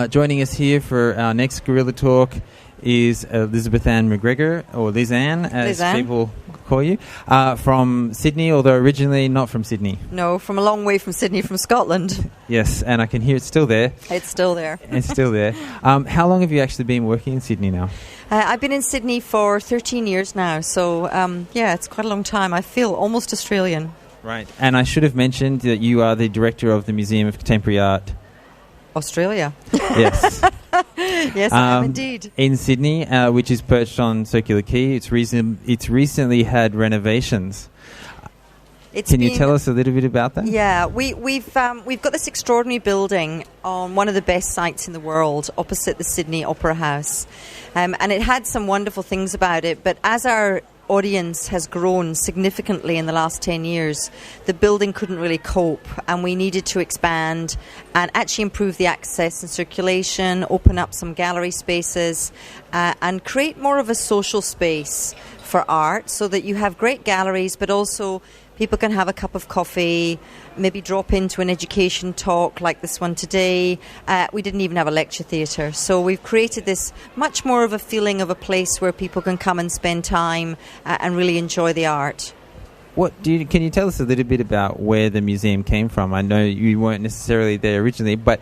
Joining us here for our next Guerrilla Talk is Elizabeth Ann MacGregor, or Liz Ann, as people call you, from Sydney, although originally not from Sydney. No, from a long way from Sydney, from Scotland. Yes, and I can hear it's still there. It's still there. It's still there. How long have you actually been working in Sydney now? I've been in Sydney for 13 years now, so it's quite a long time. I feel almost Australian. Right, and I should have mentioned that you are the director of the Museum of Contemporary Art. Australia. Yes. Yes, I am indeed. In Sydney, which is perched on Circular Quay. It's recently had renovations. Can you tell us a little bit about that? Yeah, we've got this extraordinary building on one of the best sites in the world, opposite the Sydney Opera House, and it had some wonderful things about it. But as our audience has grown significantly in the last 10 years, the building couldn't really cope, and we needed to expand and actually improve the access and circulation, open up some gallery spaces, and create more of a social space for art, so that you have great galleries, but also people can have a cup of coffee, maybe drop into an education talk like this one today. We didn't even have a lecture theatre. So we've created this much more of a feeling of a place where people can come and spend time and really enjoy the art. Can you tell us a little bit about where the museum came from? I know you weren't necessarily there originally, but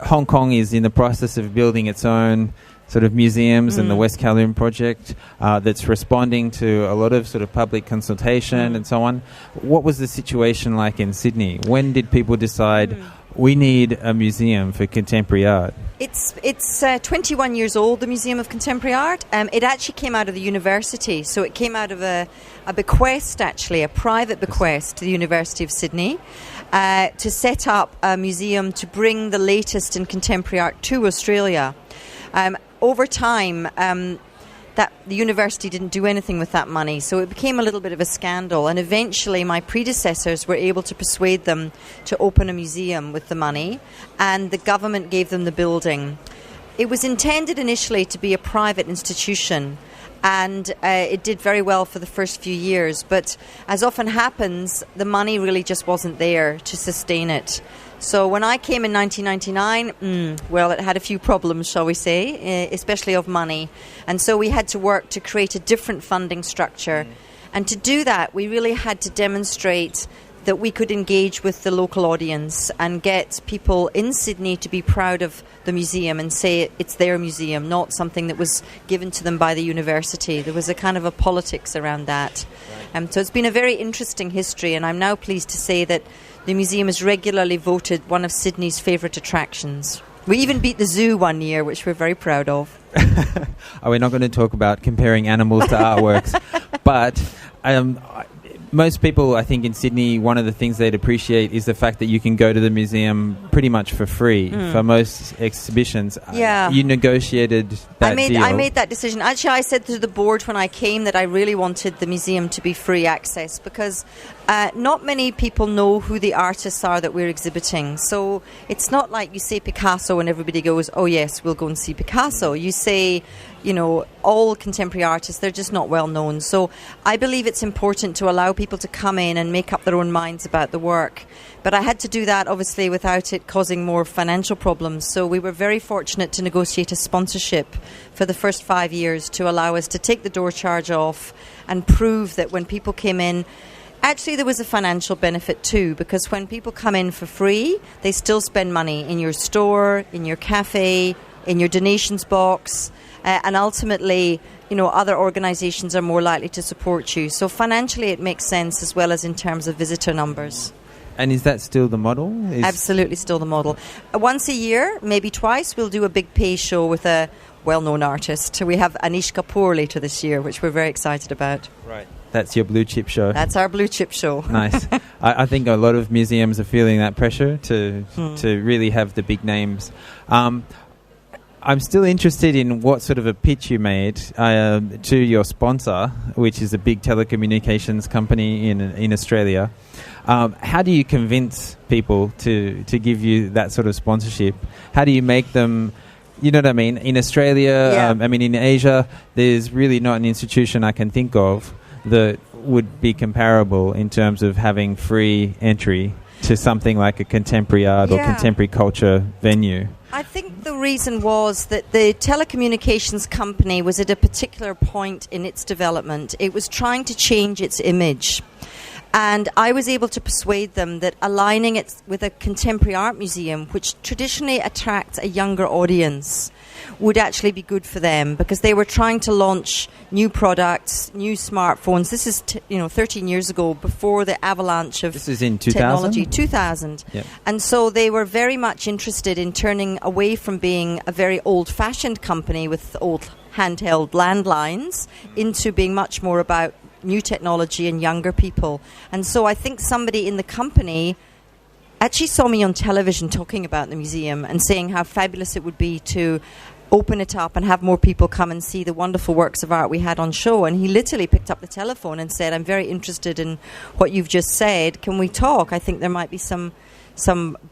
Hong Kong is in the process of building its own sort of museums and the West Kowloon project that's responding to a lot of sort of public consultation and so on. What was the situation like in Sydney? When did people decide we need a museum for contemporary art? It's 21 years old, the Museum of Contemporary Art. It actually came out of the university, so it came out of a bequest, actually, a private bequest to the University of Sydney to set up a museum to bring the latest in contemporary art to Australia. Over time, that the university didn't do anything with that money, so it became a little bit of a scandal, and eventually my predecessors were able to persuade them to open a museum with the money, and the government gave them the building. It was intended initially to be a private institution, and it did very well for the first few years, but as often happens, the money really just wasn't there to sustain it. So when I came in 1999, it had a few problems, shall we say, especially of money. And so we had to work to create a different funding structure. And to do that, we really had to demonstrate that we could engage with the local audience and get people in Sydney to be proud of the museum and say it's their museum, not something that was given to them by the university. There was a kind of a politics around that. So it's been a very interesting history, and I'm now pleased to say that the museum is regularly voted one of Sydney's favourite attractions. We even beat the zoo one year, which we're very proud of. We're not going to talk about comparing animals to artworks, but most people, I think, in Sydney, one of the things they'd appreciate is the fact that you can go to the museum pretty much for free for most exhibitions. Yeah. You negotiated that deal. I made that decision. Actually, I said to the board when I came that I really wanted the museum to be free access, because not many people know who the artists are that we're exhibiting. So it's not like you say Picasso and everybody goes, oh yes, we'll go and see Picasso. You say, all contemporary artists, they're just not well known. So I believe it's important to allow people to come in and make up their own minds about the work. But I had to do that, obviously, without it causing more financial problems. So we were very fortunate to negotiate a sponsorship for the first 5 years to allow us to take the door charge off and prove that when people came in, actually there was a financial benefit too, because when people come in for free, they still spend money in your store, in your cafe, in your donations box, and ultimately, other organisations are more likely to support you. So financially it makes sense, as well as in terms of visitor numbers. And is that still the model? Absolutely still the model. Once a year, maybe twice, we'll do a big pay show with a well-known artist. We have Anish Kapoor later this year, which we're very excited about. Right. That's your blue chip show. That's our blue chip show. Nice. I think a lot of museums are feeling that pressure to really have the big names. I'm still interested in what sort of a pitch you made to your sponsor, which is a big telecommunications company in Australia. How do you convince people to give you that sort of sponsorship? How do you make them... You know what I mean? In Australia, in Asia, there's really not an institution I can think of that would be comparable in terms of having free entry to something like a contemporary art or contemporary culture venue? I think the reason was that the telecommunications company was at a particular point in its development. It was trying to change its image. And I was able to persuade them that aligning it with a contemporary art museum, which traditionally attracts a younger audience, would actually be good for them, because they were trying to launch new products, new smartphones. This is 13 years ago, before the avalanche of this is in 2000? technology. 2000. Yep. And so they were very much interested in turning away from being a very old-fashioned company with old handheld landlines into being much more about new technology and younger people. And so I think somebody in the company actually saw me on television talking about the museum and saying how fabulous it would be to open it up and have more people come and see the wonderful works of art we had on show. And he literally picked up the telephone and said, "I'm very interested in what you've just said. Can we talk? I think there might be some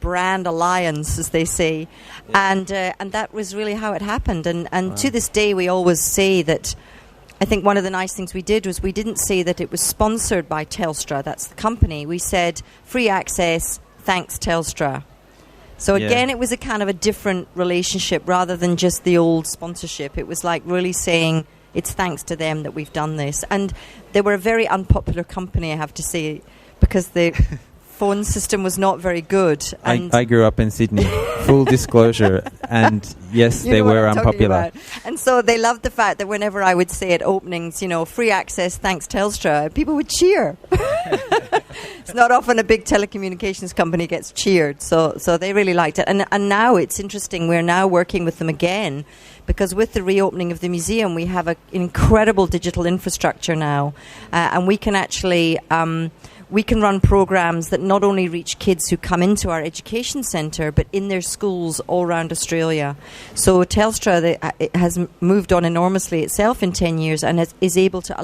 brand alliance," as they say. Yeah. And that was really how it happened. And wow. To this day, we always say that I think one of the nice things we did was we didn't say that it was sponsored by Telstra, that's the company. We said free access, thanks Telstra. So again, it was a kind of a different relationship rather than just the old sponsorship. It was like really saying it's thanks to them that we've done this. And they were a very unpopular company, I have to say, because the phone system was not very good. And I grew up in Sydney, full disclosure, and yes, they were unpopular. And so they loved the fact that whenever I would say at openings, free access, thanks Telstra, people would cheer. It's not often a big telecommunications company gets cheered, so they really liked it. And now it's interesting, we're now working with them again, because with the reopening of the museum, we have an incredible digital infrastructure now, and we can actually we can run programs that not only reach kids who come into our education centre, but in their schools all around Australia. So Telstra it has moved on enormously itself in 10 years and is able to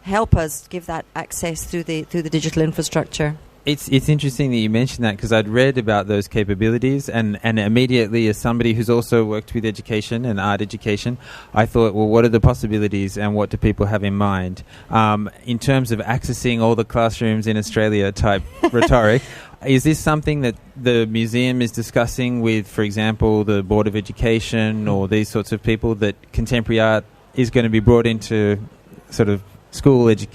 help us give that access through the digital infrastructure. It's interesting that you mentioned that, because I'd read about those capabilities and immediately, as somebody who's also worked with education and art education, I thought, well, what are the possibilities and what do people have in mind? In terms of accessing all the classrooms in Australia type rhetoric, is this something that the museum is discussing with, for example, the Board of Education or these sorts of people, that contemporary art is going to be brought into sort of school rooms?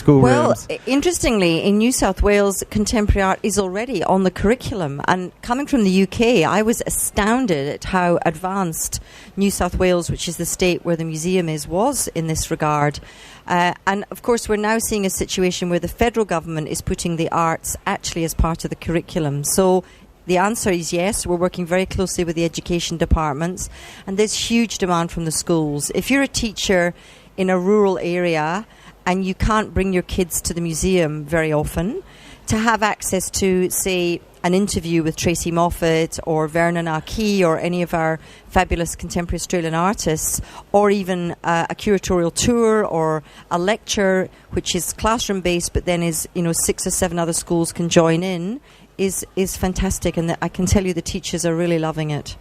Well, interestingly, in New South Wales, contemporary art is already on the curriculum. And coming from the UK, I was astounded at how advanced New South Wales, which is the state where the museum was in this regard. And, of course, we're now seeing a situation where the federal government is putting the arts actually as part of the curriculum. So the answer is yes. We're working very closely with the education departments. And there's huge demand from the schools. If you're a teacher in a rural area and you can't bring your kids to the museum very often, to have access to, say, an interview with Tracy Moffat or Vernon Arkey or any of our fabulous contemporary Australian artists, or even a curatorial tour or a lecture which is classroom-based but then is 6 or 7 other schools can join in, is fantastic, and I can tell you the teachers are really loving it.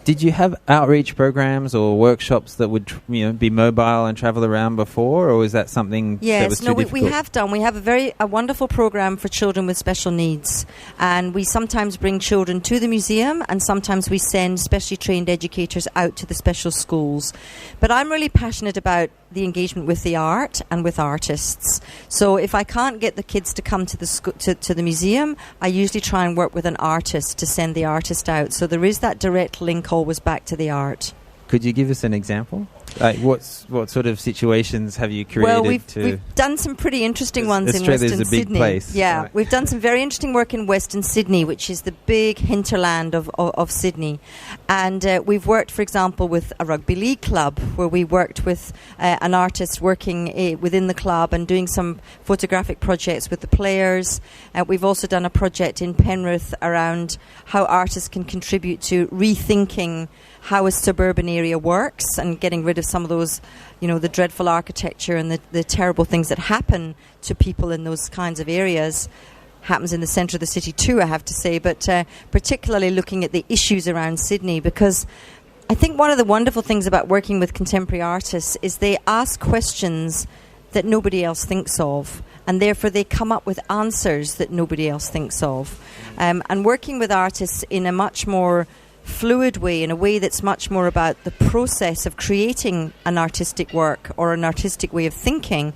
Did you have outreach programs or workshops that would be mobile and travel around before, or was that something that was too difficult? We have done. We have a wonderful program for children with special needs, and we sometimes bring children to the museum, and sometimes we send specially trained educators out to the special schools. But I'm really passionate about the engagement with the art and with artists. So if I can't get the kids to come to the to the museum, I usually try and work with an artist to send the artist out. So there is that direct link always back to the art. Could you give us an example? Like what sort of situations have you created? Well, we've done some pretty interesting ones in Western Sydney. Australia's a big place. Yeah, right. We've done some very interesting work in Western Sydney, which is the big hinterland of Sydney. And we've worked, for example, with a rugby league club, where we worked with an artist working within the club and doing some photographic projects with the players. We've also done a project in Penrith around how artists can contribute to rethinking how a suburban area works and getting rid of some of those, the dreadful architecture and the terrible things that happen to people in those kinds of areas. Happens in the centre of the city too, I have to say, but particularly looking at the issues around Sydney, because I think one of the wonderful things about working with contemporary artists is they ask questions that nobody else thinks of. and therefore they come up with answers that nobody else thinks of. And working with artists in a much more fluid way, in a way that's much more about the process of creating an artistic work or an artistic way of thinking,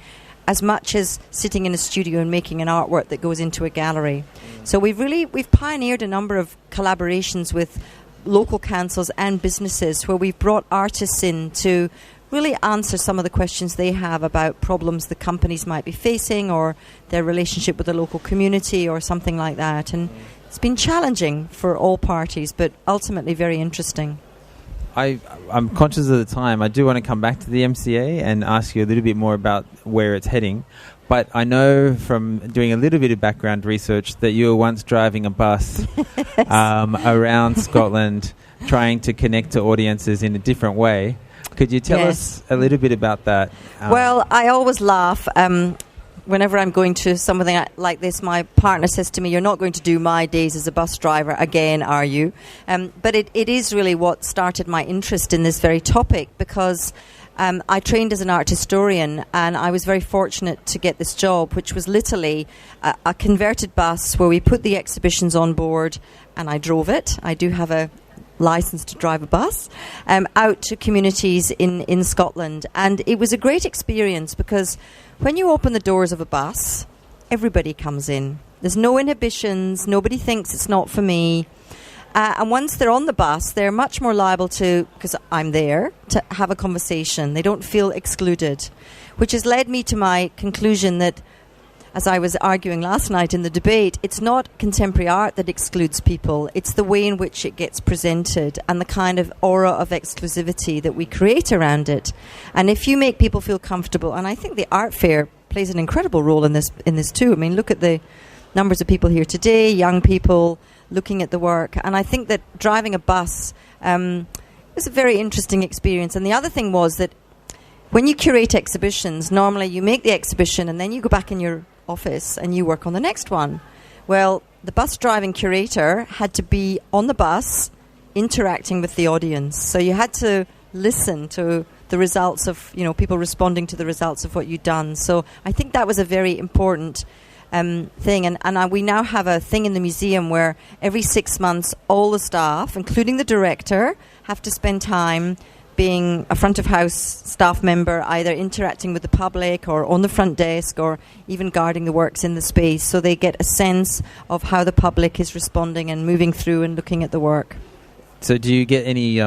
as much as sitting in a studio and making an artwork that goes into a gallery. So we've pioneered a number of collaborations with local councils and businesses where we've brought artists in to really answer some of the questions they have about problems the companies might be facing or their relationship with the local community or something like that. And it's been challenging for all parties, but ultimately very interesting. I'm conscious of the time. I do want to come back to the MCA and ask you a little bit more about where it's heading. But I know from doing a little bit of background research that you were once driving a bus around Scotland trying to connect to audiences in a different way. Could you tell us a little bit about that? Well, I always laugh. Whenever I'm going to something like this, my partner says to me, "You're not going to do my days as a bus driver again, are you?" But it is really what started my interest in this very topic, because I trained as an art historian, and I was very fortunate to get this job, which was literally a converted bus where we put the exhibitions on board, and I drove it. I do have a license to drive a bus out to communities in Scotland, and it was a great experience because when you open the doors of a bus, everybody comes in. There's no inhibitions. Nobody thinks it's not for me. And once they're on the bus, they're much more liable to, because I'm there, to have a conversation. They don't feel excluded, which has led me to my conclusion that, as I was arguing last night in the debate, it's not contemporary art that excludes people. It's the way in which it gets presented and the kind of aura of exclusivity that we create around it. And if you make people feel comfortable, and I think the art fair plays an incredible role in this too. I mean, look at the numbers of people here today, young people looking at the work. And I think that driving a bus was a very interesting experience. And the other thing was that when you curate exhibitions, normally you make the exhibition and then you go back in your office and you work on the next one. Well, the bus driving curator had to be on the bus interacting with the audience. So you had to listen to the results of, people responding to the results of what you'd done. So I think that was a very important thing. And we now have a thing in the museum where every 6 months all the staff, including the director, have to spend time being a front of house staff member, either interacting with the public or on the front desk or even guarding the works in the space, so they get a sense of how the public is responding and moving through and looking at the work. So do you get any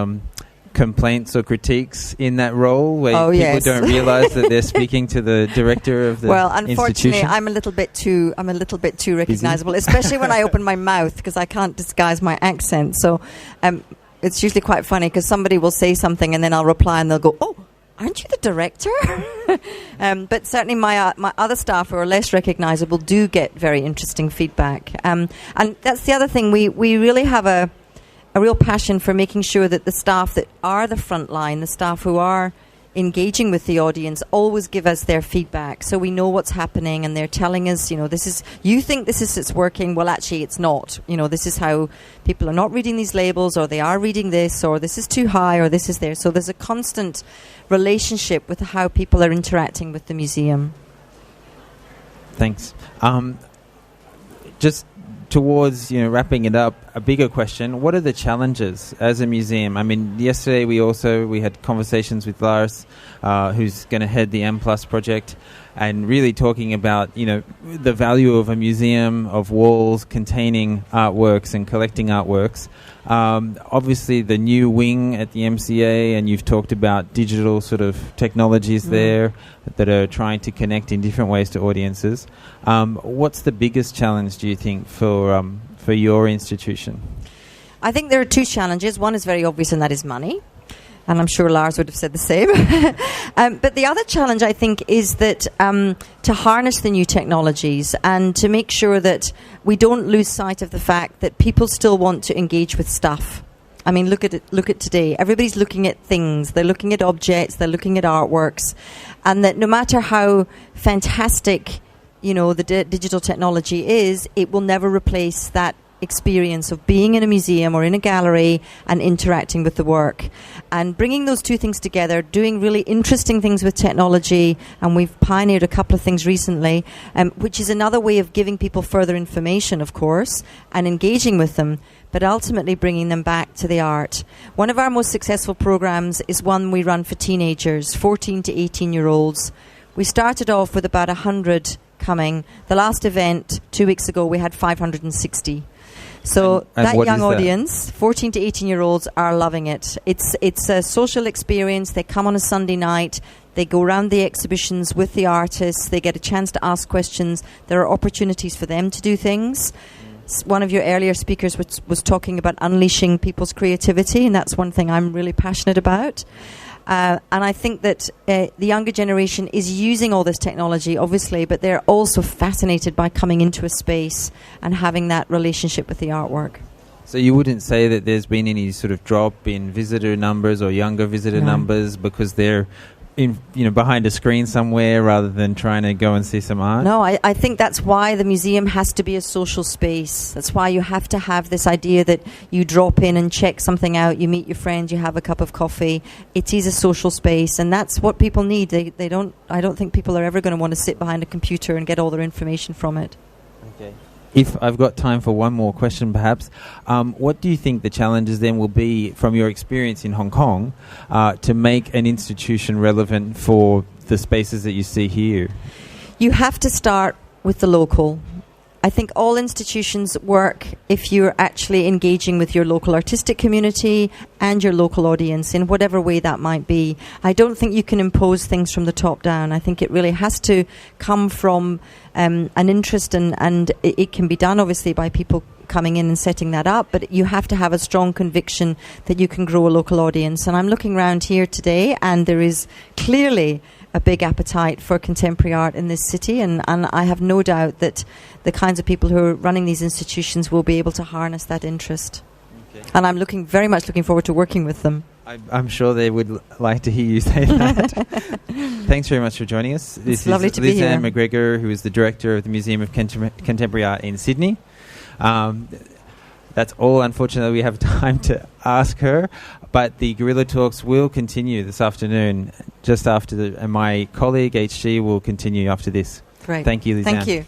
complaints or critiques in that role where people don't realise that they're speaking to the director of the Well, unfortunately, institution? I'm a little bit too recognisable, especially when I open my mouth, because I can't disguise my accent. So it's usually quite funny because somebody will say something and then I'll reply and they'll go, "Oh, aren't you the director?" But certainly my other staff who are less recognisable do get very interesting feedback. And that's the other thing. We really have a real passion for making sure that the staff that are the front line, the staff who are engaging with the audience, always give us their feedback so we know what's happening, and they're telling us, you think it's working, well actually it's not. This is how people are not reading these labels, or they are reading this, or this is too high, or this is there. So there's a constant relationship with how people are interacting with the museum. Thanks. Just towards wrapping it up, a bigger question: what are the challenges as a museum? I mean, yesterday we had conversations with Lars, who's going to head the M+ project, and really talking about the value of a museum of walls containing artworks and collecting artworks. Obviously, the new wing at the MCA, and you've talked about digital sort of technologies there that are trying to connect in different ways to audiences. What's the biggest challenge, do you think, for your institution? I think there are two challenges. One is very obvious, and that is money. And I'm sure Lars would have said the same. But the other challenge, I think, is that to harness the new technologies and to make sure that we don't lose sight of the fact that people still want to engage with stuff. I mean, look at today. Everybody's looking at things. They're looking at objects. They're looking at artworks. And that no matter how fantastic, the digital technology is, it will never replace that experience of being in a museum or in a gallery and interacting with the work. And bringing those two things together, doing really interesting things with technology, and we've pioneered a couple of things recently, which is another way of giving people further information, of course, and engaging with them, but ultimately bringing them back to the art. One of our most successful programs is one we run for teenagers, 14 to 18-year-olds. We started off with about 100 coming. The last event 2 weeks ago, we had 560. So and that young that? audience, 14 to 18-year-olds, are loving it. It's a social experience. They come on a Sunday night. They go around the exhibitions with the artists. They get a chance to ask questions. There are opportunities for them to do things. One of your earlier speakers was talking about unleashing people's creativity, and that's one thing I'm really passionate about. And I think that the younger generation is using all this technology, obviously, but they're also fascinated by coming into a space and having that relationship with the artwork. So you wouldn't say that there's been any sort of drop in visitor numbers or younger visitor numbers because they're behind a screen somewhere rather than trying to go and see some art? No, I think that's why the museum has to be a social space. That's why you have to have this idea that you drop in and check something out, you meet your friends, you have a cup of coffee. It is a social space, and that's what people need. I don't think people are ever going to want to sit behind a computer and get all their information from it. Okay. If I've got time for one more question, perhaps, what do you think the challenges then will be from your experience in Hong Kong to make an institution relevant for the spaces that you see here? You have to start with the local. I think all institutions work if you're actually engaging with your local artistic community and your local audience in whatever way that might be. I don't think you can impose things from the top down. I think it really has to come from an interest, and it can be done obviously by people coming in and setting that up, but you have to have a strong conviction that you can grow a local audience. And I'm looking around here today, and there is clearly a big appetite for contemporary art in this city, and I have no doubt that the kinds of people who are running these institutions will be able to harness that interest. Okay. And I'm very much looking forward to working with them. I'm sure they would like to hear you say that. Thanks very much for joining us. It's lovely to be here. Liz-Anne MacGregor, who is the director of the Museum of Contemporary Art in Sydney. That's all, unfortunately, we have time to ask her. But the Guerrilla Talks will continue this afternoon, just after and my colleague, HG, will continue after this. Great. Thank you, Liz-Anne. Thank you.